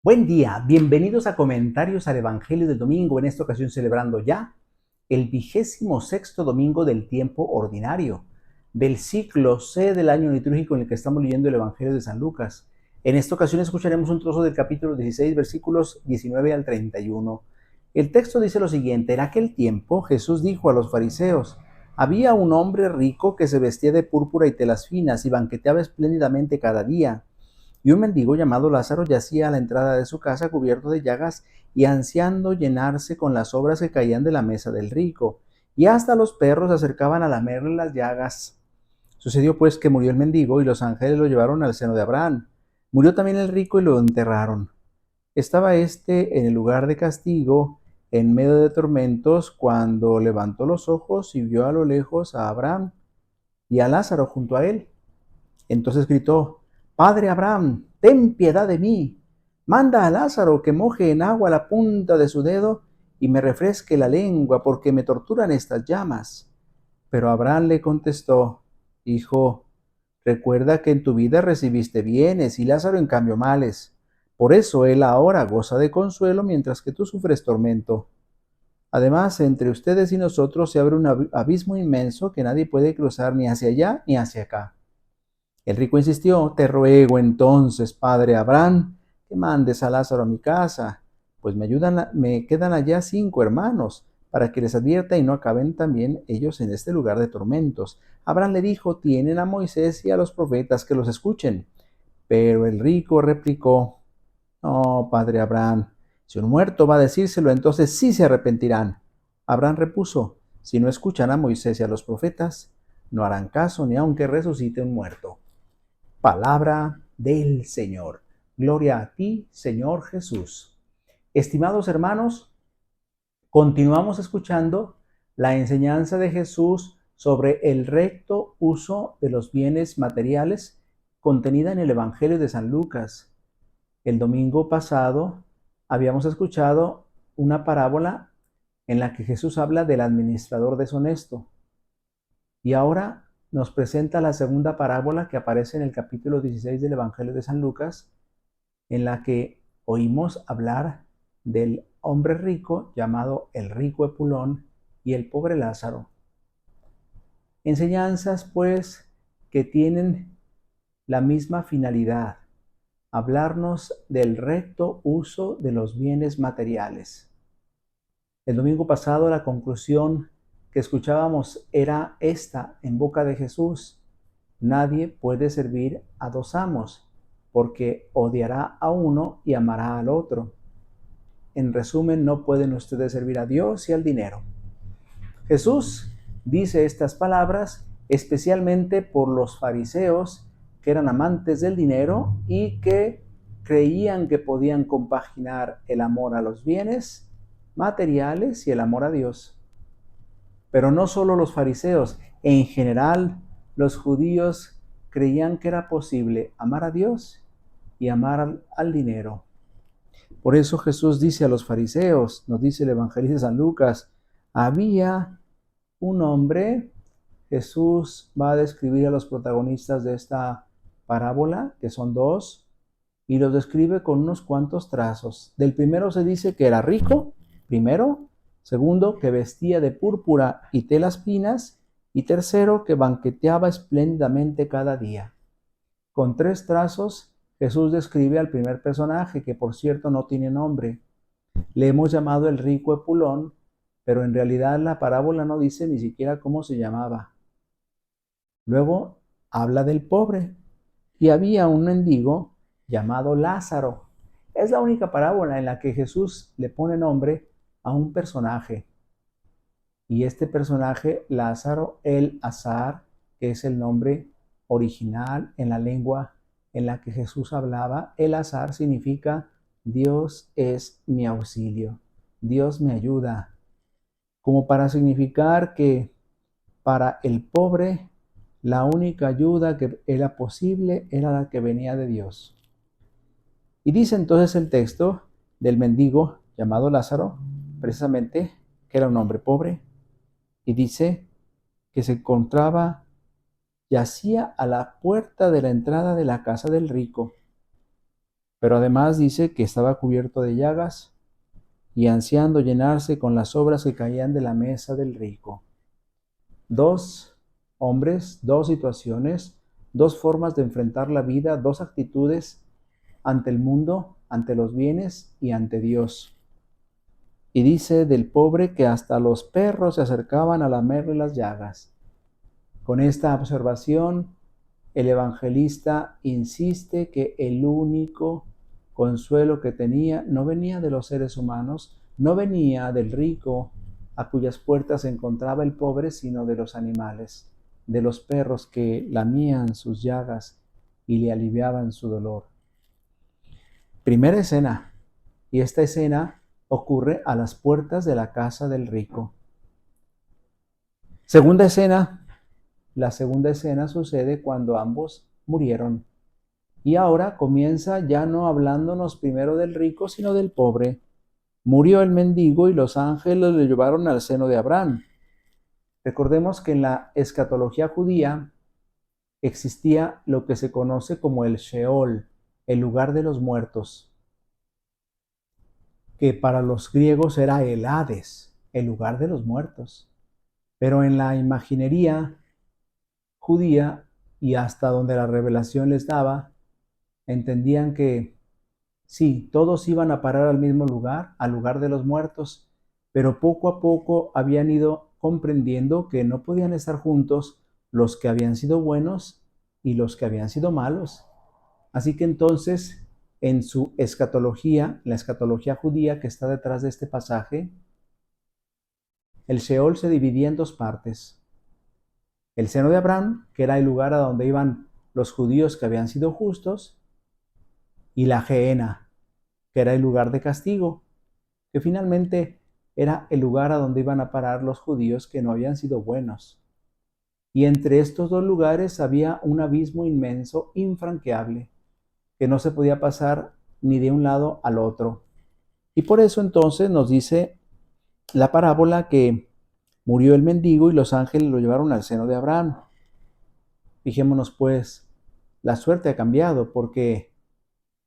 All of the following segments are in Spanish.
Buen día, bienvenidos a Comentarios al Evangelio del Domingo, en esta ocasión celebrando ya el 26º domingo del tiempo ordinario, del ciclo C del año litúrgico en el que estamos leyendo el Evangelio de San Lucas. En esta ocasión escucharemos un trozo del capítulo 16, versículos 19 al 31. El texto dice lo siguiente: en aquel tiempo Jesús dijo a los fariseos: había un hombre rico que se vestía de púrpura y telas finas y banqueteaba espléndidamente cada día. Y un mendigo llamado Lázaro yacía a la entrada de su casa cubierto de llagas y ansiando llenarse con las sobras que caían de la mesa del rico, y hasta los perros se acercaban a lamerle las llagas. Sucedió pues que murió el mendigo y los ángeles lo llevaron al seno de Abraham. Murió también el rico y lo enterraron. Estaba éste en el lugar de castigo, en medio de tormentos, cuando levantó los ojos y vio a lo lejos a Abraham y a Lázaro junto a él. Entonces gritó: Padre Abraham, ten piedad de mí. Manda a Lázaro que moje en agua la punta de su dedo y me refresque la lengua, porque me torturan estas llamas. Pero Abraham le contestó: Hijo, recuerda que en tu vida recibiste bienes y Lázaro en cambio males. Por eso él ahora goza de consuelo mientras que tú sufres tormento. Además, entre ustedes y nosotros se abre un abismo inmenso que nadie puede cruzar ni hacia allá ni hacia acá. El rico insistió: Te ruego entonces, padre Abraham, que mandes a Lázaro a mi casa, pues me quedan allá 5 hermanos, para que les advierta y no acaben también ellos en este lugar de tormentos. Abraham le dijo: Tienen a Moisés y a los profetas, que los escuchen. Pero el rico replicó: No, padre Abraham, si un muerto va a decírselo, entonces sí se arrepentirán. Abraham repuso: Si no escuchan a Moisés y a los profetas, no harán caso ni aunque resucite un muerto. Palabra del Señor. Gloria a ti, Señor Jesús. Estimados hermanos, continuamos escuchando la enseñanza de Jesús sobre el recto uso de los bienes materiales contenida en el Evangelio de San Lucas. El domingo pasado habíamos escuchado una parábola en la que Jesús habla del administrador deshonesto. Y ahora nos presenta la segunda parábola que aparece en el capítulo 16 del Evangelio de San Lucas, en la que oímos hablar del hombre rico llamado el rico Epulón y el pobre Lázaro. Enseñanzas, pues, que tienen la misma finalidad: hablarnos del recto uso de los bienes materiales. El domingo pasado la conclusión que escuchábamos era esta en boca de Jesús: nadie puede servir a dos amos, porque odiará a uno y amará al otro. En resumen, no pueden ustedes servir a Dios y al dinero. Jesús dice estas palabras especialmente por los fariseos, que eran amantes del dinero y que creían que podían compaginar el amor a los bienes materiales y el amor a Dios. Pero no solo los fariseos, en general los judíos creían que era posible amar a Dios y amar al dinero. Por eso Jesús dice a los fariseos, nos dice el evangelista San Lucas: había un hombre. Jesús va a describir a los protagonistas de esta parábola, que son dos, y los describe con unos cuantos trazos. Del primero se dice que era rico, primero; segundo, que vestía de púrpura y telas finas; y tercero, que banqueteaba espléndidamente cada día. Con 3 trazos, Jesús describe al primer personaje, que por cierto no tiene nombre. Le hemos llamado el rico Epulón, pero en realidad la parábola no dice ni siquiera cómo se llamaba. Luego habla del pobre. Y había un mendigo llamado Lázaro. Es la única parábola en la que Jesús le pone nombre a un personaje. Y este personaje, Lázaro, el Azar, que es el nombre original en la lengua en la que Jesús hablaba, el Azar significa Dios es mi auxilio, Dios me ayuda, como para significar que para el pobre la única ayuda que era posible era la que venía de Dios. Y dice entonces el texto del mendigo llamado Lázaro, precisamente, que era un hombre pobre, y dice que se encontraba, yacía a la puerta de la entrada de la casa del rico. pero además dice que estaba cubierto de llagas y ansiando llenarse con las sobras que caían de la mesa del rico. Dos hombres, dos situaciones, dos formas de enfrentar la vida, dos actitudes ante el mundo, ante los bienes y ante Dios. Y dice del pobre que hasta los perros se acercaban a lamerle las llagas. Con esta observación, el evangelista insiste que el único consuelo que tenía no venía de los seres humanos, no venía del rico a cuyas puertas se encontraba el pobre, sino de los animales, de los perros que lamían sus llagas y le aliviaban su dolor. Primera escena, y esta escena ocurre a las puertas de la casa del rico. Segunda escena, la segunda escena sucede cuando ambos murieron. Y ahora comienza ya no hablándonos primero del rico, sino del pobre. Murió el mendigo y los ángeles le llevaron al seno de Abraham. Recordemos que en la escatología judía existía lo que se conoce como el Sheol, el lugar de los muertos, que para los griegos era el Hades, el lugar de los muertos. Pero en la imaginería judía y hasta donde la revelación les daba, entendían que sí, todos iban a parar al mismo lugar, al lugar de los muertos, pero poco a poco habían ido comprendiendo que no podían estar juntos los que habían sido buenos y los que habían sido malos. Así que entonces, en su escatología, la escatología judía que está detrás de este pasaje, el Sheol se dividía en dos partes. El seno de Abraham, que era el lugar a donde iban los judíos que habían sido justos, y la Gehenna, que era el lugar de castigo, que finalmente era el lugar a donde iban a parar los judíos que no habían sido buenos. Y entre estos dos lugares había un abismo inmenso, infranqueable, que no se podía pasar ni de un lado al otro. Y por eso entonces nos dice la parábola que murió el mendigo y los ángeles lo llevaron al seno de Abraham. Fijémonos pues, la suerte ha cambiado porque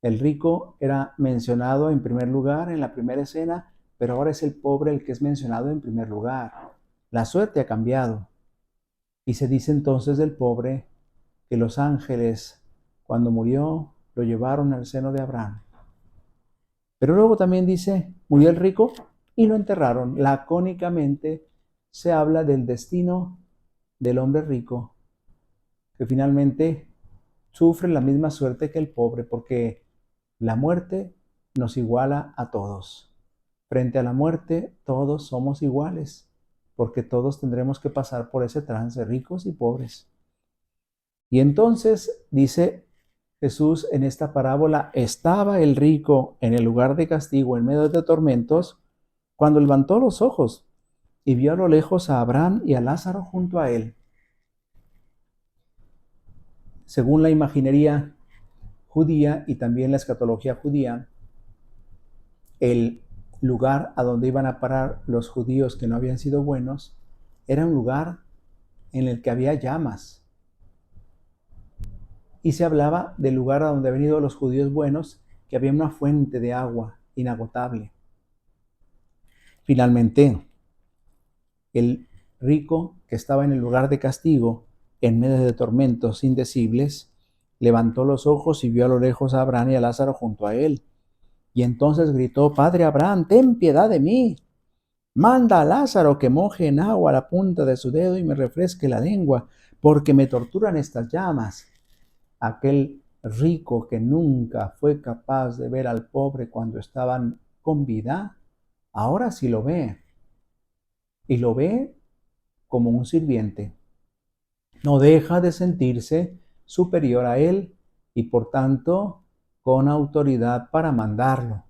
el rico era mencionado en primer lugar en la primera escena, pero ahora es el pobre el que es mencionado en primer lugar. La suerte ha cambiado. Y se dice entonces del pobre que los ángeles, cuando murió, lo llevaron al seno de Abraham. Pero luego también dice, murió el rico y lo enterraron. Lacónicamente se habla del destino del hombre rico, que finalmente sufre la misma suerte que el pobre, porque la muerte nos iguala a todos. Frente a la muerte, todos somos iguales, porque todos tendremos que pasar por ese trance, ricos y pobres. Y entonces, dice Jesús en esta parábola, estaba el rico en el lugar de castigo, en medio de tormentos, cuando levantó los ojos y vio a lo lejos a Abraham y a Lázaro junto a él. Según la imaginería judía y también la escatología judía, el lugar a donde iban a parar los judíos que no habían sido buenos era un lugar en el que había llamas. Y se hablaba del lugar a donde habían ido los judíos buenos, que había una fuente de agua inagotable. Finalmente, el rico que estaba en el lugar de castigo, en medio de tormentos indecibles, levantó los ojos y vio a lo lejos a Abraham y a Lázaro junto a él. Y entonces gritó, Padre Abraham, ten piedad de mí. Manda a Lázaro que moje en agua la punta de su dedo y me refresque la lengua, porque me torturan estas llamas. Aquel rico que nunca fue capaz de ver al pobre cuando estaban con vida, ahora sí lo ve. Y lo ve como un sirviente. No deja de sentirse superior a él y por tanto con autoridad para mandarlo.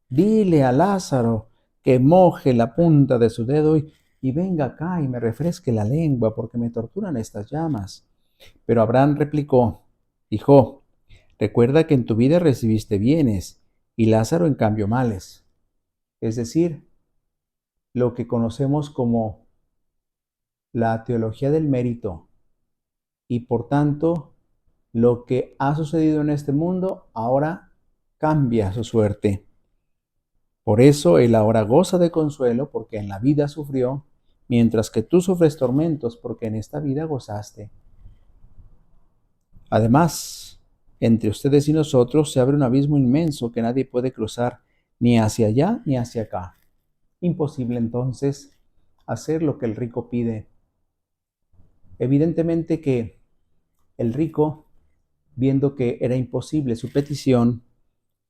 Dile a Lázaro que moje la punta de su dedo y venga acá y me refresque la lengua porque me torturan estas llamas. Pero Abraham replicó, Hijo, recuerda que en tu vida recibiste bienes y Lázaro en cambio males. Es decir, lo que conocemos como la teología del mérito y por tanto lo que ha sucedido en este mundo ahora cambia su suerte. Por eso él ahora goza de consuelo, porque en la vida sufrió, mientras que tú sufres tormentos, porque en esta vida gozaste. Además, entre ustedes y nosotros se abre un abismo inmenso que nadie puede cruzar, ni hacia allá ni hacia acá. Imposible entonces hacer lo que el rico pide. Evidentemente que el rico, viendo que era imposible su petición,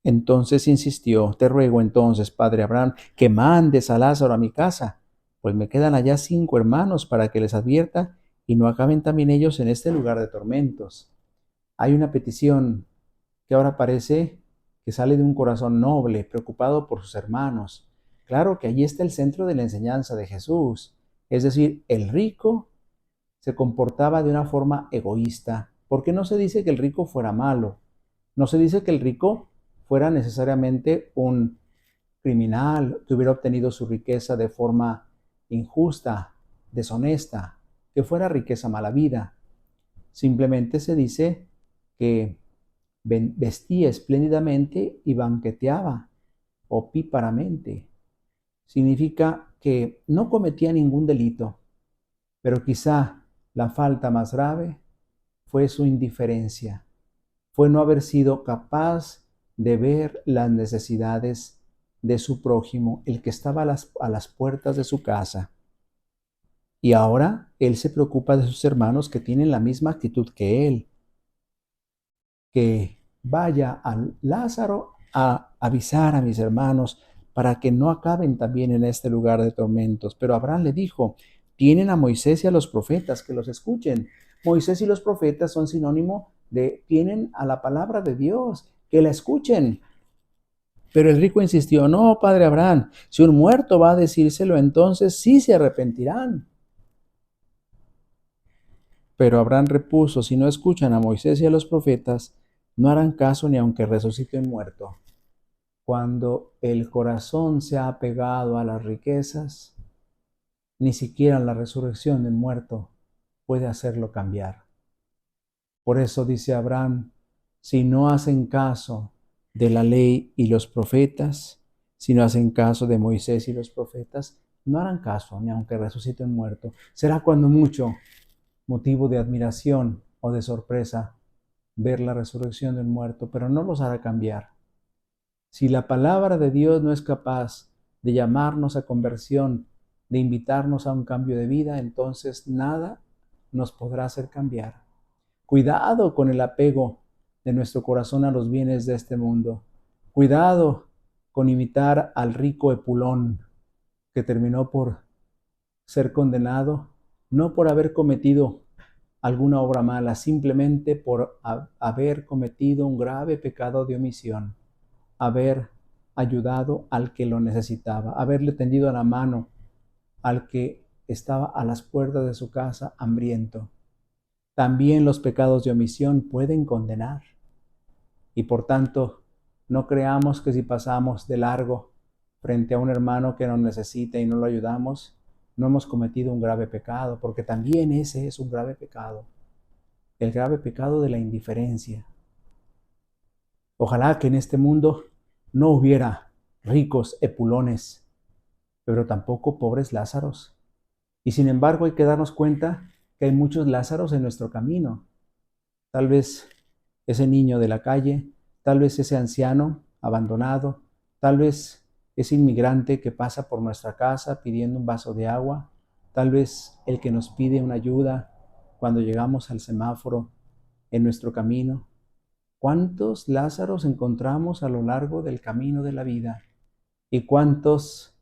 entonces insistió: te ruego entonces, padre Abraham, que mandes a Lázaro a mi casa, pues me quedan allá 5 hermanos para que les advierta y no acaben también ellos en este lugar de tormentos. Hay una petición que ahora parece que sale de un corazón noble, preocupado por sus hermanos. Claro que allí está el centro de la enseñanza de Jesús. Es decir, el rico se comportaba de una forma egoísta, porque no se dice que el rico fuera malo, no se dice que el rico fuera necesariamente un criminal, que hubiera obtenido su riqueza de forma injusta, deshonesta, que fuera riqueza mala vida. Simplemente se dice que vestía espléndidamente y banqueteaba opíparamente. Significa que no cometía ningún delito, pero quizá la falta más grave fue su indiferencia, fue no haber sido capaz de ver las necesidades de su prójimo, el que estaba a las puertas de su casa. Y ahora él se preocupa de sus hermanos que tienen la misma actitud que él, que vaya a Lázaro a avisar a mis hermanos para que no acaben también en este lugar de tormentos. Pero Abraham le dijo: tienen a Moisés y a los profetas, que los escuchen. Moisés y los profetas son sinónimo de tienen a la palabra de Dios, que la escuchen. Pero el rico insistió: no, padre Abraham, si un muerto va a decírselo, entonces sí se arrepentirán. Pero Abraham repuso: si no escuchan a Moisés y a los profetas, no harán caso ni aunque resucite un muerto. Cuando el corazón se ha apegado a las riquezas, ni siquiera la resurrección del muerto puede hacerlo cambiar. Por eso dice Abraham: si no hacen caso de la ley y los profetas, si no hacen caso de Moisés y los profetas, no harán caso ni aunque resucite un muerto. Será cuando mucho motivo de admiración o de sorpresa ver la resurrección del muerto, pero no los hará cambiar. Si la palabra de Dios no es capaz de llamarnos a conversión, de invitarnos a un cambio de vida, entonces nada nos podrá hacer cambiar. Cuidado con el apego de nuestro corazón a los bienes de este mundo. Cuidado con imitar al rico Epulón, que terminó por ser condenado, no por haber cometido alguna obra mala, simplemente por haber cometido un grave pecado de omisión, haber ayudado al que lo necesitaba, haberle tendido la mano al que estaba a las puertas de su casa hambriento. También los pecados de omisión pueden condenar. Y por tanto, no creamos que si pasamos de largo frente a un hermano que nos necesita y no lo ayudamos, no hemos cometido un grave pecado, porque también ese es un grave pecado, el grave pecado de la indiferencia. Ojalá que en este mundo no hubiera ricos Epulones, pero tampoco pobres Lázaros. Y sin embargo hay que darnos cuenta que hay muchos Lázaros en nuestro camino. Tal vez ese niño de la calle, tal vez ese anciano abandonado, tal vez ese inmigrante que pasa por nuestra casa pidiendo un vaso de agua, tal vez el que nos pide una ayuda cuando llegamos al semáforo en nuestro camino. ¿Cuántos Lázaros encontramos a lo largo del camino de la vida? ¿Y cuántos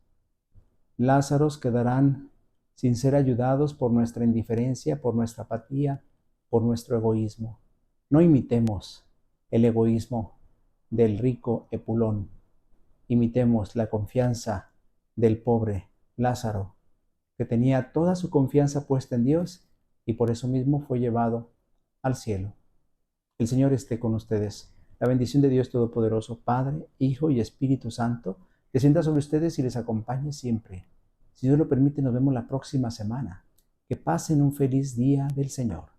Lázaros quedarán sin ser ayudados por nuestra indiferencia, por nuestra apatía, por nuestro egoísmo? No imitemos el egoísmo del rico Epulón. Imitemos la confianza del pobre Lázaro, que tenía toda su confianza puesta en Dios y por eso mismo fue llevado al cielo. El Señor esté con ustedes. La bendición de Dios Todopoderoso, Padre, Hijo y Espíritu Santo, descienda sobre ustedes y les acompañe siempre. Si Dios lo permite, nos vemos la próxima semana. Que pasen un feliz día del Señor.